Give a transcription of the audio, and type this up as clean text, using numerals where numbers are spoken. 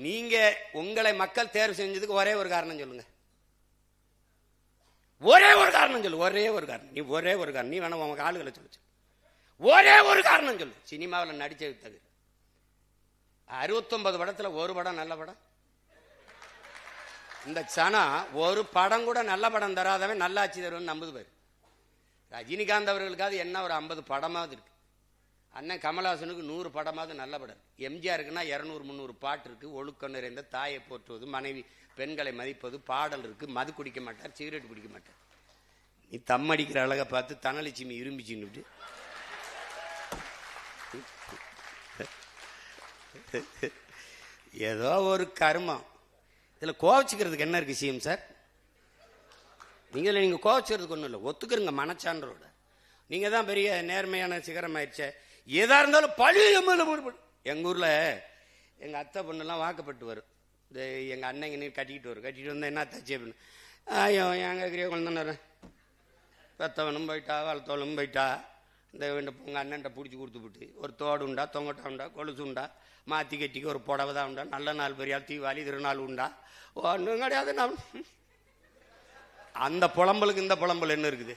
நீங்க உங்களை மக்கள் தேர்வு செஞ்சதுக்கு ஒரே ஒரு காரணம் சொல்லுங்க. ஒரே ஒரு காரணம் சொல்லு. ஒரே ஒரு காரணம். நீ ஒரே ஒரு காரணம். நீ வேணா உங்க ஆளுகளை சொல்லு. ஒரே ஒரு காரணம் சொல்லு. சினிமாவில் நடிச்சது தவிர 69 படத்துல ஒரு படம் நல்ல படம். இந்த சனா ஒரு படம் கூட நல்ல படம் தராதவன் நல்லாட்சி தருவன் நம்புது பாரு. ரஜினிகாந்த் அவர்களுக்காவது என்ன ஒரு 50 படமாவது இருக்கு. அண்ணன் கமலஹாசனுக்கு 100 படமாவது நல்ல படம். எம்ஜிஆருக்குன்னா 200-300 பாட்டு இருக்கு. ஒழுக்கம் நிறைந்த தாயை போற்றுவது, மனைவி பெண்களை மதிப்பது, பாடல் இருக்கு. மது குடிக்க மாட்டார், சிகரெட் குடிக்க மாட்டார். நீ தம் அடிக்கிற அழகை பார்த்து தனலட்சுமி இரும்பிச்சுன்னு ஏதோ ஒரு கர்மம். இதுல கோவச்சுக்கிறதுக்கு என்ன இருக்கு சிஎம் சார்? நீங்க கோவச்சுக்கிறதுக்கு ஒன்றும் இல்லை. ஒத்துக்கிறங்க மனச்சான்றோட. நீங்க தான் பெரிய நேர்மையான சிகரம் ஆயிடுச்ச. எதா இருந்தாலும் பழைய எங்க ஊர்ல எங்க அத்தை பொண்ணெல்லாம் வாக்கப்பட்டு வரும். இந்த எங்க அண்ணங்க நீர் கட்டிக்கிட்டு வரும். கட்டிட்டு வந்தா என்ன தச்சு அப்படின்னு ஐயோ எங்க குழந்தை பெத்தவனும் போயிட்டா, வளர்த்தவனும் போயிட்டா. இந்த உங்க அண்ணன்ட்ட பிடிச்சி கொடுத்து விட்டு ஒரு தோடு உண்டா, தொங்கட்டா உண்டா, கொலுசு உண்டா, மாத்தி கட்டிக்கு ஒரு புடவை தான் உண்டா, நல்ல நாள் பெரியால் தீபாவளி திருநாள் உண்டா, ஒன்றும் கிடையாது. அந்த புலம்பலுக்கு இந்த புலம்பல் என்ன இருக்குது?